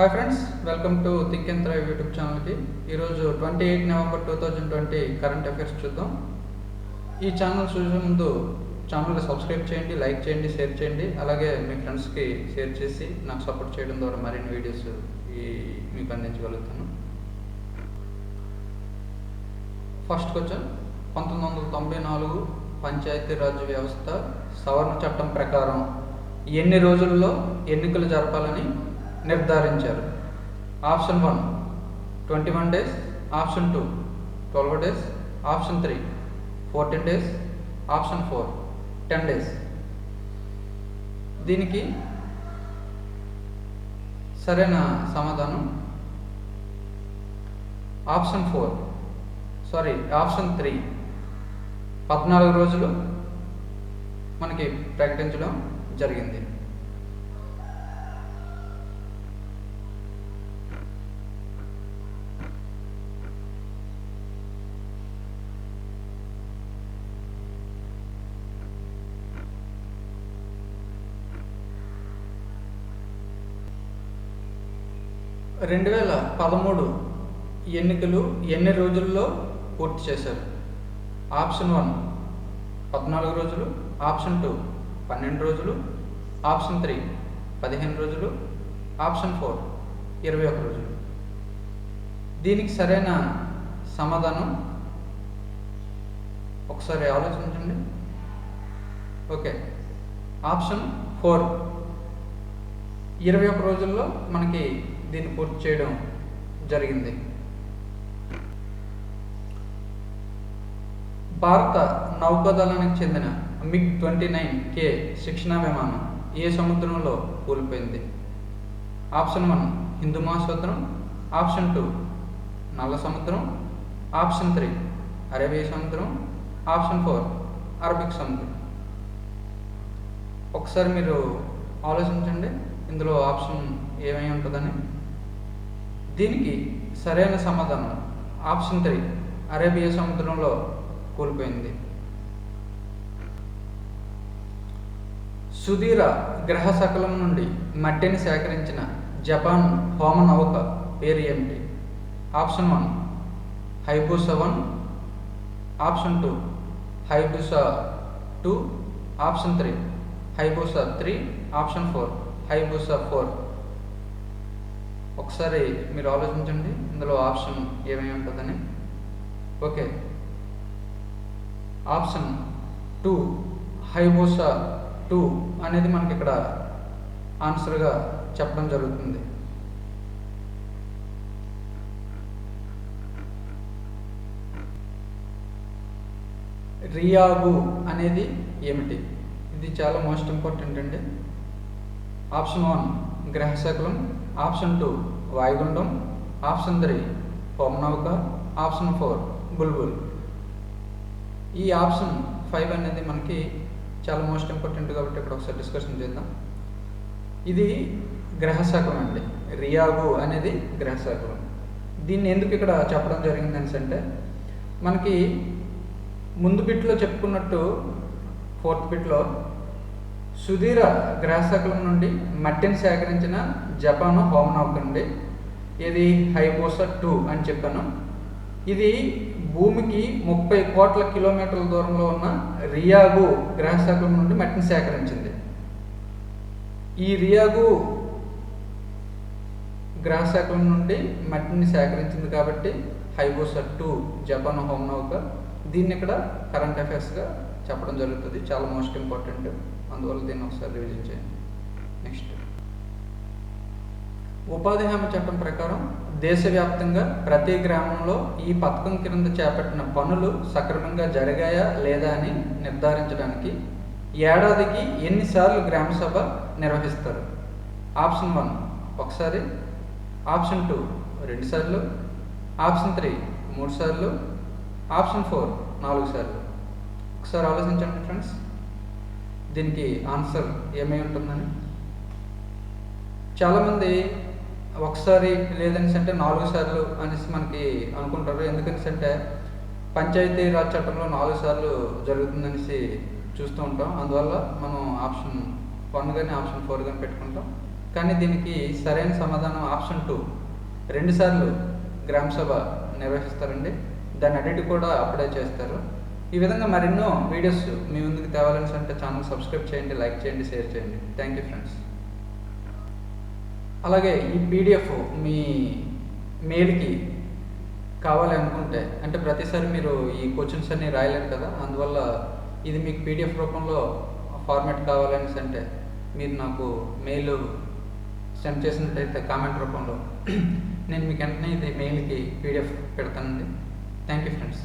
Hi friends, welcome to think and thrive YouTube ఛానల్కి. ఈరోజు 28 November 2020 current affairs చూద్దాం. ఈ ఛానల్ చూసే ముందు ఛానల్ని సబ్స్క్రైబ్ చేయండి, లైక్ చేయండి, షేర్ చేయండి. అలాగే మీ ఫ్రెండ్స్కి షేర్ చేసి నాకు సపోర్ట్ చేయడం ద్వారా మరిన్ని వీడియోస్ మీకు అందించగలుగుతాను. ఫస్ట్ క్వశ్చన్, 1994 పంచాయతీరాజ్ వ్యవస్థ సవరణ చట్టం ప్రకారం ఎన్ని రోజుల్లో ఎన్నికలు జరపాలని నిర్ధారించారు? Option 1 21 days, option 2 12 days, option 3 14 days, option 4 10 days. దీనికి సరైన సమాధానం ఆప్షన్ 3 14 రోజులు మనకి ప్రకటించడం జరిగింది. రెండు 2013 ఎన్నికలు ఎన్ని రోజుల్లో పూర్తి చేశారు? ఆప్షన్ 1 14 రోజులు, ఆప్షన్ 2 12 రోజులు, ఆప్షన్ 3 15 రోజులు, ఆప్షన్ 4 21 రోజులు. దీనికి సరైన సమాధానం ఒకసారి ఆలోచించండి. ఓకే, ఆప్షన్ 4 21 రోజుల్లో మనకి దీన్ని పూర్తి చేయడం జరిగింది. భారత నౌకాదళానికి చెందిన MiG-29K శిక్షణా విమానం ఏ సముద్రంలో కూలిపోయింది? ఆప్షన్ 1 హిందూ మహాసముద్రం, ఆప్షన్ 2 నల్ల సముద్రం, ఆప్షన్ 3 అరేబియా సముద్రం, ఆప్షన్ 4 అరబిక్ సముద్రం. ఒకసారి మీరు ఆలోచించండి, ఇందులో ఆప్షన్ ఏమై ఉంటుందని. దీనికి సరైన సమాధానం ఆప్షన్ 3 అరేబియా సముద్రంలో కూలిపోయింది. సుదీర గ్రహ శకలం నుండి మట్టిని సేకరించిన జపాన్ హోమ నౌక పేరు ఏమిటి? Option 1 హైబుసా 1, option 2 హైబుసా 2, option 3 హైబుసా 3, option 4 హైబుసా 4. ఒకసారి మీరు ఆలోచించండి, ఇందులో ఆప్షన్ ఏమేమి ఉంటుందని. ఓకే, ఆప్షన్ 2 హైబుసా 2 అనేది మనకి ఇక్కడ ఆన్సర్గా చెప్పడం జరుగుతుంది. రియాగు అనేది ఏమిటి? ఇది చాలా మోస్ట్ ఇంపార్టెంట్ అండి. ఆప్షన్ 1 గ్రహశకలం, ఆప్షన్ 2 వాయుగుండం, ఆప్షన్ 3 హోమనౌక, ఆప్షన్ 4 బుల్బుల్. ఈ ఆప్షన్ 5 అనేది మనకి చాలా మోస్ట్ ఇంపార్టెంట్ కాబట్టి ఇక్కడ ఒకసారి డిస్కషన్ చేద్దాం. ఇది గ్రహశకలం అండి. రియాగు అనేది గ్రహశకలం. దీన్ని ఎందుకు ఇక్కడ చెప్పడం జరిగింది అంటే, మనకి ముందు బిట్లో చెప్పుకున్నట్టు 4th బిట్లో సుదీర గ్రహశకలం నుండి మట్టిని సేకరించిన జపాన్ హోమనౌక నుండి ఇది హైబుసా 2 అని చెప్పాను. ఇది భూమికి 30 కోట్ల కిలోమీటర్ల దూరంలో ఉన్న రియాగు గ్రహశకలం నుండి మట్టిని సేకరించింది. ఈ రియాగు గ్రహశకలం నుండి మట్టిని సేకరించింది కాబట్టి హైబుసా 2 జపాన్ హోమనౌక. దీన్ని ఇక్కడ కరెంట్ అఫైర్స్గా చెప్పడం జరుగుతుంది. చాలా మోస్ట్ ఇంపార్టెంట్, అందువల్ల దీన్ని ఒకసారి రివిజన్ చేయండి. నెక్స్ట్, ఉపాధి హామీ చట్టం ప్రకారం దేశవ్యాప్తంగా ప్రతి గ్రామంలో ఈ పథకం కింద చేపట్టిన పనులు సక్రమంగా జరిగాయా లేదా అని నిర్ధారించడానికి ఏడాదికి ఎన్నిసార్లు గ్రామసభ నిర్వహిస్తారు? ఆప్షన్ 1 ఒకసారి, ఆప్షన్ 2 2 సార్లు, ఆప్షన్ 3 3 సార్లు, ఆప్షన్ 4 4 సార్లు. ఒకసారి ఆలోచించండి ఫ్రెండ్స్, దీనికి ఆన్సర్ ఏమై ఉంటుందని. చాలామంది ఒకసారి లేదనేసి అంటే 4 సార్లు అనేసి మనకి అనుకుంటారు. ఎందుకనేసి అంటే పంచాయతీరాజ్ చట్టంలో 4 సార్లు జరుగుతుందనేసి చూస్తూ ఉంటాం. అందువల్ల మనం ఆప్షన్ 1 కానీ ఆప్షన్ 4 కానీ పెట్టుకుంటాం. కానీ దీనికి సరైన సమాధానం ఆప్షన్ 2, 2 సార్లు గ్రామ సభ నిర్వహిస్తారండి. దాన్ని అన్నిటి కూడా అప్పుడే చేస్తారు. ఈ విధంగా మరెన్నో వీడియోస్ మీ ముందుకు తేవాలని అంటే ఛానల్ సబ్స్క్రైబ్ చేయండి, లైక్ చేయండి, షేర్ చేయండి. Thank you friends. అలాగే ఈ పీడిఎఫ్ మీ మెయిల్కి కావాలి అనుకుంటే, అంటే ప్రతిసారి మీరు ఈ క్వశ్చన్స్ అన్నీ రాయలేరు కదా, అందువల్ల ఇది మీకు పీడిఎఫ్ రూపంలో ఫార్మాట్ కావాలని అంటే మీరు నాకు మెయిల్ సెండ్ చేసినట్టయితే కామెంట్ రూపంలో నేను మీకు వెంటనే ఇది మెయిల్కి పీడిఎఫ్ పెడతానండి. Thank you friends.